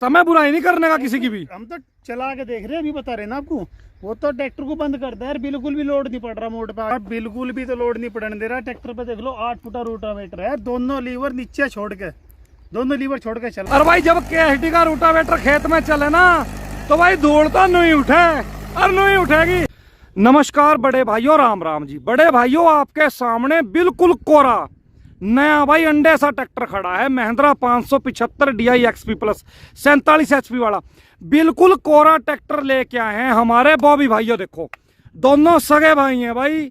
रास्ता, मैं बुराई नहीं करने का किसी की भी। हम तो चला के देख रहे हैं, अभी बता रहे ना आपको। वो तो ट्रैक्टर को बंद कर दे यार, बिल्कुल भी लोड नहीं पड़ रहा मोड पे। आप बिल्कुल भी तो लोड नहीं पड़ने दे रहा। ट्रैक्टर पे देख लो 8 फुटा रोटावेटर है, दोनों लीवर नीचे छोड़ के, दोनों लीवर छोड़ के चल। और भाई जब KSD का रोटावेटर खेत में चले ना तो भाई धूल तो नहीं उठे और नहीं उठेगी। नमस्कार बड़े भाइयों, राम राम जी। बड़े भाइयों, आपके सामने बिल्कुल कोरा नया भाई अंडे सा ट्रैक्टर खड़ा है, Mahindra 575 DI XP plus 47 HP वाला। बिल्कुल कोरा ट्रैक्टर लेके आए हैं हमारे बॉबी भाइयों। देखो दोनों सगे भाई हैं भाई,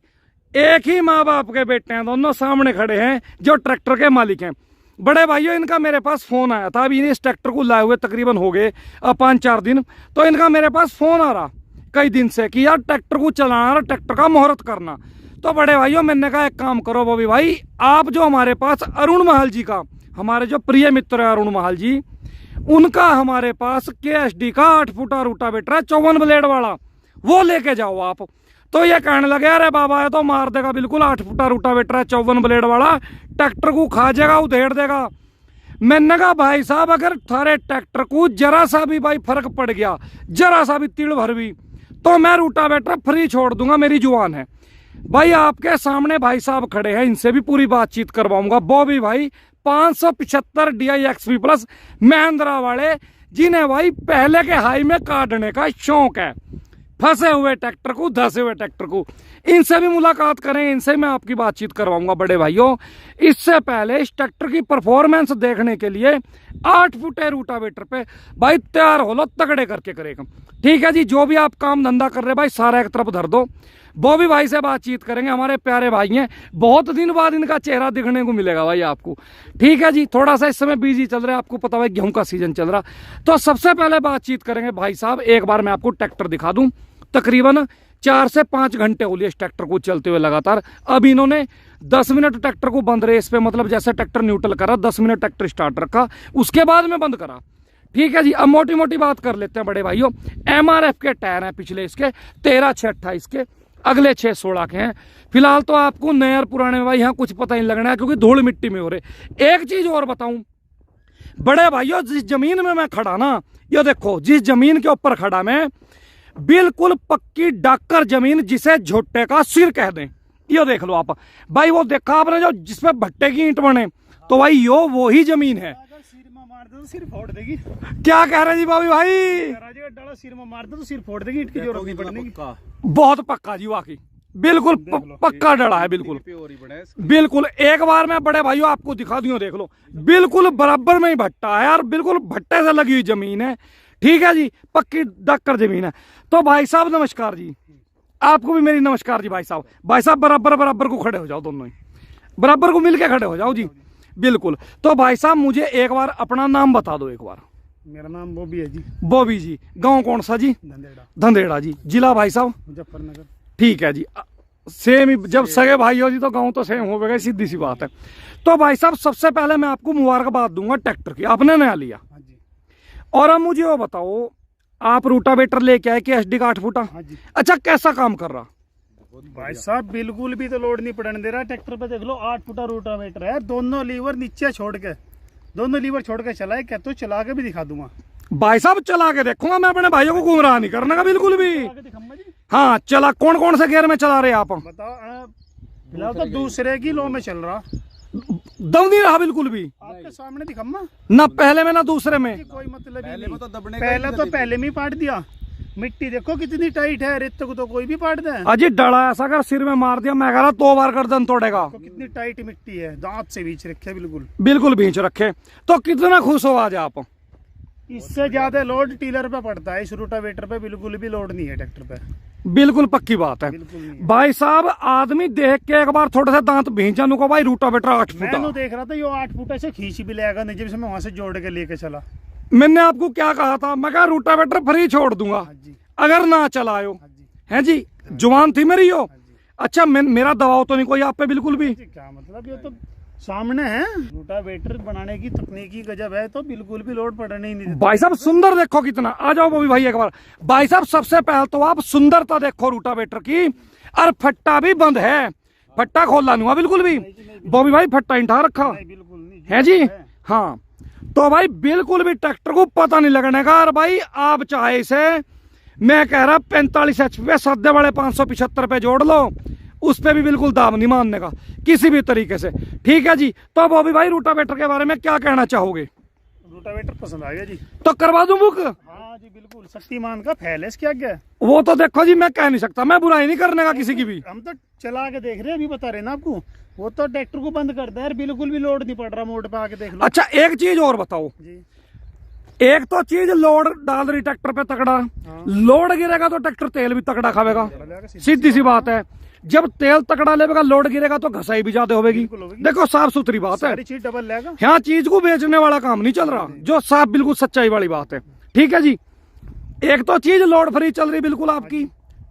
एक ही माँ बाप के बेटे हैं, दोनों सामने खड़े हैं जो ट्रैक्टर के मालिक हैं। बड़े भाइयों, इनका मेरे पास फोन आया था, अभी इस ट्रैक्टर को लाए हुए तकरीबन हो गए 5-4 दिन। तो इनका मेरे पास फोन आ रहा कई दिन से कि यार ट्रैक्टर को चलाना, ट्रैक्टर का मुहूर्त करना। तो बड़े भाइयों, मैंने कहा एक काम करो बॉबी भाई, आप जो हमारे पास अरुण महल जी का, हमारे जो प्रिय मित्र है अरुण महल जी, उनका हमारे पास KSD का 8 फुटा रोटावेटर है 54 ब्लेड वाला, वो लेके जाओ आप। तो ये कहने लगे अरे बाबा ये तो मार देगा, बिल्कुल 8 फुटा रोटावेटर है 54 ब्लेड वाला, ट्रैक्टर को खा जाएगा, उधेड़ देगा। मैंने कहा भाई साहब, अगर थारे ट्रैक्टर को जरा सा भी भाई फर्क पड़ गया, जरा सा भी तिल भर भी, तो मैं रोटावेटर फ्री छोड़ दूंगा, मेरी जुबान है भाई। आपके सामने भाई साहब खड़े हैं, इनसे भी पूरी बातचीत करवाऊंगा। बॉबी भाई 575 DI XP प्लस महिंद्रा वाले, जिन्हें भाई पहले के हाई में काटने का शौक है, फंसे हुए ट्रैक्टर को, धसे हुए ट्रैक्टर को, इनसे भी मुलाकात करें, इनसे मैं आपकी बातचीत करवाऊंगा। बड़े भाइयों, इससे पहले इस ट्रैक्टर की परफॉर्मेंस देखने के लिए 8 फुटे रोटावेटर पे भाई तैयार हो लो, तगड़े करके करेगा। ठीक है जी, जो भी आप काम धंधा कर रहे भाई सारा एक तरफ धर दो, बॉबी भाई से बातचीत करेंगे। हमारे प्यारे भाई हैं, बहुत दिन बाद इनका चेहरा दिखने को मिलेगा भाई आपको। ठीक है जी, थोड़ा सा इस समय बिजी चल रहा है, आपको पता है गेहूं का सीजन चल रहा। तो सबसे पहले बातचीत करेंगे भाई साहब, एक बार मैं आपको ट्रैक्टर दिखा दूं। तकरीबन 4 से 5 घंटे हो लिए इस ट्रैक्टर को चलते हुए लगातार। अब इन्होंने 10 मिनट ट्रैक्टर को बंद रेस पे, मतलब जैसे ट्रैक्टर न्यूट्रल करा, 10 मिनट ट्रैक्टर स्टार्ट रखा, उसके बाद में बंद करा। ठीक है जी, अब मोटी मोटी बात कर लेते हैं बड़े भाइयों। MRF के टायर हैं पिछले इसके 13/6/28 के, अगले 6/16 के हैं। फिलहाल तो आपको नए और पुराने में भाई यहाँ कुछ पता नहीं लगना है, क्योंकि धूल मिट्टी में हो रहे। एक चीज और बताऊं बड़े भाइयों, जिस जमीन में मैं खड़ा ना, ये देखो जिस जमीन के ऊपर खड़ा मैं, बिल्कुल पक्की डाकर जमीन, जिसे झोटे का सिर कह दें। ये देख लो आप भाई, वो देखा आपने जो जिसपे भट्टे की ईंट बने, तो भाई यो वो ही जमीन है। सिर में मार दे तो सिर फोड़ देगी। क्या कह रहे जी बॉबी भाई? डाला सिर में मार दे तो सिर फोड़ देगी, ईंट की जरूरत नहीं पड़ने की। बहुत पक्का जी, वाकई बिल्कुल पक्का डला है, बिल्कुल बिल्कुल। एक बार मैं बड़े भाइयों आपको दिखा दूं, देख लो बिल्कुल बराबर में ही भट्टा है यार, बिल्कुल भट्टे से लगी हुई जमीन है। ठीक है जी, पक्की डक्कर जमीन है। तो भाई साहब नमस्कार जी, आपको भी मेरी नमस्कार जी। भाई साहब, भाई साहब बराबर बराबर को खड़े हो जाओ, दोनों ही बराबर को मिलके खड़े हो जाओ जी, बिल्कुल। तो भाई साहब मुझे एक बार अपना नाम बता दो एक बार। मेरा नाम बॉबी है जी। बॉबी जी, गांव कौन सा जी? धंधेड़ा। धंधेड़ा जी, जिला भाई साहब? मुजफ्फरनगर। ठीक है जी, सेम ही, जब सगे भाई हो जी तो गांव तो सेम हो गए, सीधी सी बात है। तो भाई साहब सबसे पहले मैं आपको मुबारकबाद दूंगा ट्रैक्टर की, आपने नया लिया। और अब मुझे वो बताओ, आप रोटावेटर लेके आए KSD का 8 फुटा, अच्छा कैसा काम कर रहा? भाई साहब बिल्कुल भी तो लोड नहीं पड़ने दे रहा। ट्रैक्टर पे देख लो 8 फुटा रोटावेटर है, दोनों लीवर नीचे छोड़ के, दोनों लीवर छोड़ के चला है। क्या तो चला के भी दिखा दूंगा भाई साहब, चला के देखूंगा मैं, अपने भाइयों को गुमराह नहीं करने का बिल्कुल भी। हाँ चला, कौन कौन से गियर में चला रहे आप? बताओ। फिलहाल तो दूसरे की लो में चल रहा, दम नहीं रहा बिल्कुल भी। आपके सामने दिखम्मा ना पहले में ना दूसरे में, कोई मतलब ही नहीं। पहले में ही पाट दिया। मिट्टी देखो कितनी टाइट है, रेत को तो कोई भी पाट दे। अजी डला ऐसा कर सिर में मार दिया, मैं कह रहा 2 बार गर्दन तोड़ेगा। तो कितनी टाइट मिट्टी है, दांत से बीच रखे, बिल्कुल बिल्कुल बीच रखे। तो कितना खुश हो आज आप? इससे ज्यादा लोड टीलर पे पड़ता है, इस रोटावेटर पे बिल्कुल भी लोड नहीं है ट्रैक्टर पे, बिल्कुल पक्की बात है। भाई साहब आदमी देख के एक बार थोड़ा सा दांत भींचा नु को भाई, रोटावेटर 8 फुटा। मैं देख रहा था ये 8 फुटा से खींच भी लेगा नहीं, जब से मैं वहां से जोड़ के लेके चला। मैंने आपको क्या कहा था, मैं कहा रोटावेटर फ्री छोड़ दूंगा अगर ना चलायो। है जी, जुबान थी मेरी यो। अच्छा मेरा दबाव तो नहीं कोई आप पे बिल्कुल भी? क्या मतलब, ये तो सामने है, रोटावेटर बनाने की तकनीकी गजब है, तो बिल्कुल भी लोड पड़ने ही नहीं। भाई साहब सुंदर देखो कितना, आ जाओ बॉबी भाई एक बार। भाई साहब सबसे पहले तो आप सुंदरता देखो रोटावेटर की, और फट्टा भी बंद है, फट्टा खोलना नहीं हुआ बिल्कुल भी। बॉबी भाई फट्टा इंठा रखा है जी। हाँ तो भाई बिल्कुल भी ट्रैक्टर को पता नहीं लगने का। और भाई आप चाहे इसे, मैं कह रहा 45 HP पे सद्दे वाले 575 पे जोड़ लो, उस पे भी बिल्कुल दाम नहीं मानने का किसी भी तरीके से। ठीक है जी। तो बॉबी भाई रोटावेटर के बारे में क्या कहना चाहोगे? रोटावेटर पसंद आ गया जी, तो करवा दूं बुक? हाँ जी बिल्कुल, शक्तिमान का फैल है इसके आगे। वो तो देखो जी, मैं कह नहीं सकता, मैं बुराई नहीं करने का किसी की भी। हम तो चला के देख रहे हैं, अभी बता रहे हैं ना आपको। वो तो ट्रैक्टर को बंद कर दे यार, बिल्कुल भी लोड नहीं पड़ रहा, मोड पे आके देख लो। अच्छा एक चीज और बताओ जी, एक तो चीज लोड डाल रही ट्रैक्टर पे तगड़ा, हाँ। लोड गिरेगा तो ट्रैक्टर तेल भी तगड़ा खावेगा, चलेगा, सीधी सी बात है। जब तेल तगड़ा लेगा लोड गिरेगा तो घसाई भी ज्यादा होगी। बिल्कुल होगी। देखो साफ सुथरी बात है, सारी चीज डबल लेगा। यहाँ चीज को बेचने वाला काम नहीं चल रहा, जो साफ बिल्कुल सच्चाई वाली बात है। ठीक है जी। एक तो चीज लोड फ्री चल रही बिल्कुल आपकी,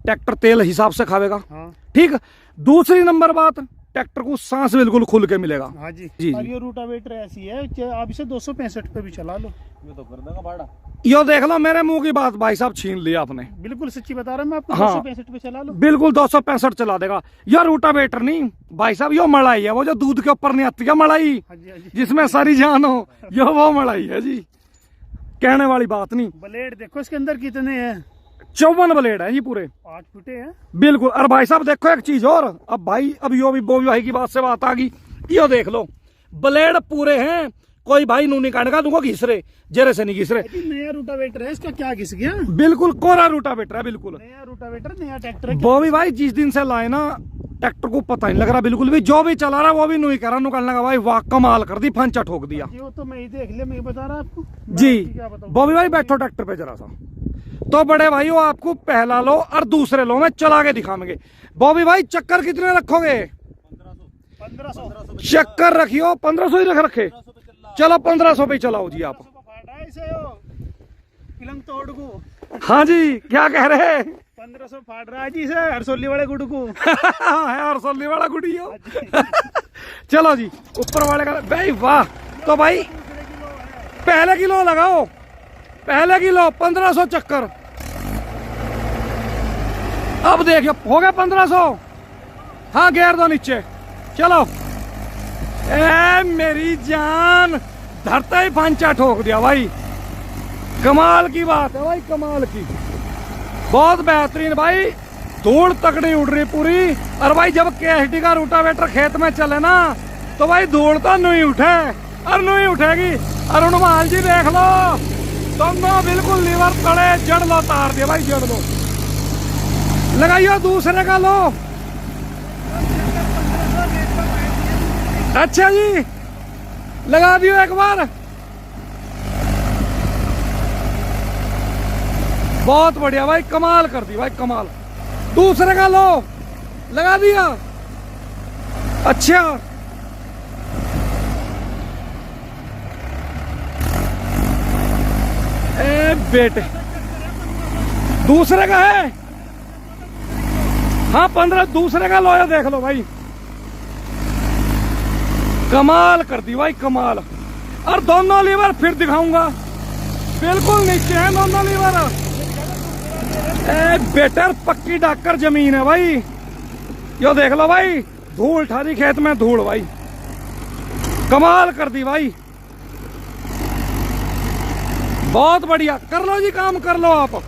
ट्रैक्टर तेल हिसाब से खावेगा। हाँ ठीक। दूसरी नंबर बात, ट्रैक्टर को सांस बिल्कुल खुल के मिलेगा। हाँ जी जी, और जी। ये रूटावेटर ऐसी है कि आप इसे 265 पे भी चला लो। ये तो कर देगा भाड़ा। यो देख लो, मेरे मुंह की बात भाई साहब छीन लिया आपने। बिल्कुल सच्ची बता रहा हूँ मैं आपको, हाँ। 265 पे चला लो। बिल्कुल 265 चला देगा। यो रोटावेटर नहीं भाई साहब, यो मलाई है, वो जो दूध के ऊपर नहीं आती है मलाई, हाँ जी, हाँ जी। जिसमें सारी जान हो, यो वो मलाई है जी, कहने वाली बात नहीं। ब्लेड देखो इसके अंदर कितने हैं, 54 ब्लेड है जी पूरे, 8 फुटे हैं। बिल्कुल। और भाई साहब देखो एक चीज और, अब भाई अब यो भी बोबी भाई की बात से बात आ गई, यो देख लो ब्लेड पूरे हैं, कोई भाई नू नहीं काटेगा, तुमको घिस रहे जरे से नहीं घिस रहे। अभी नया रूटावेटर है, इसका क्या घिस गया? बिल्कुल कोरा रोटावेटर है बिल्कुल। नया रूटावेटर, नया ट्रैक्टर है। बॉबी भाई जिस दिन से लाए ना ट्रैक्टर को पता नहीं लग रहा बिल्कुल भी, जो भी चला रहा वो भी नहीं कह रहा, निकलने का भाई वाह कमाल कर दी, फंचा ठोक दिया जी, वो तो मैं ही देख लिया, मैं ही बता रहा आपको। मैं जी। आपकी क्या बताऊं? बॉबी भाई बैठो ट्रैक्टर पे जरा सा। तो बड़े भाइयों आपको पहला लो और दूसरे लो में चला के दिखाएंगे। बॉबी भाई चक्कर कितने रखोगे? 1500 चक्कर रखियो 1500 ही रखे। चलो 1500 पे चलाओ जी आप। पिलंग तोड़ को। हाँ जी क्या कह रहे? 1500 फाड़ रहा है जी से हरसोली वाले गुड़ को। है और सोली वाला गुड़ियो। चलो जी ऊपर वाले का भाई वाह। तो भाई पहले किलो लगाओ, पहले किलो 1500 चक्कर। अब देखिए हो गया 1500। हाँ गेर दो नीचे। चलो ए मेरी जान, धरता ही पंचा ठोक दिया भाई, कमाल की बात है भाई, कमाल की, बहुत बेहतरीन भाई। धूल तकड़ी उड़ रही पूरी। और भाई जब KSD का रोटावेटर खेत में चले ना तो भाई धूल तो नहीं उठे और नहीं उठेगी। और हनुमान जी देख लो, दोनों बिल्कुल लीवर तड़े, जड़ लो, तार दिया भाई, जड़ लो। लगाइयो दूसरे का लो। अच्छा जी लगा दियो एक बार, बहुत बढ़िया भाई, कमाल कर दी भाई, कमाल। दूसरे का लो, लगा दिया। अच्छा ए बेटे दूसरे का है। हाँ 15 दूसरे का लो, या देख लो भाई, कमाल कर दी भाई, कमाल। और दोनों लीवर फिर दिखाऊंगा, बिल्कुल नीचे है दोनों लीवर। ए बेटर पक्की डाकर जमीन है भाई, यो देख लो भाई, धूल ठारी खेत में धूल भाई, कमाल कर दी भाई, बहुत बढ़िया। कर लो जी काम, कर लो आप।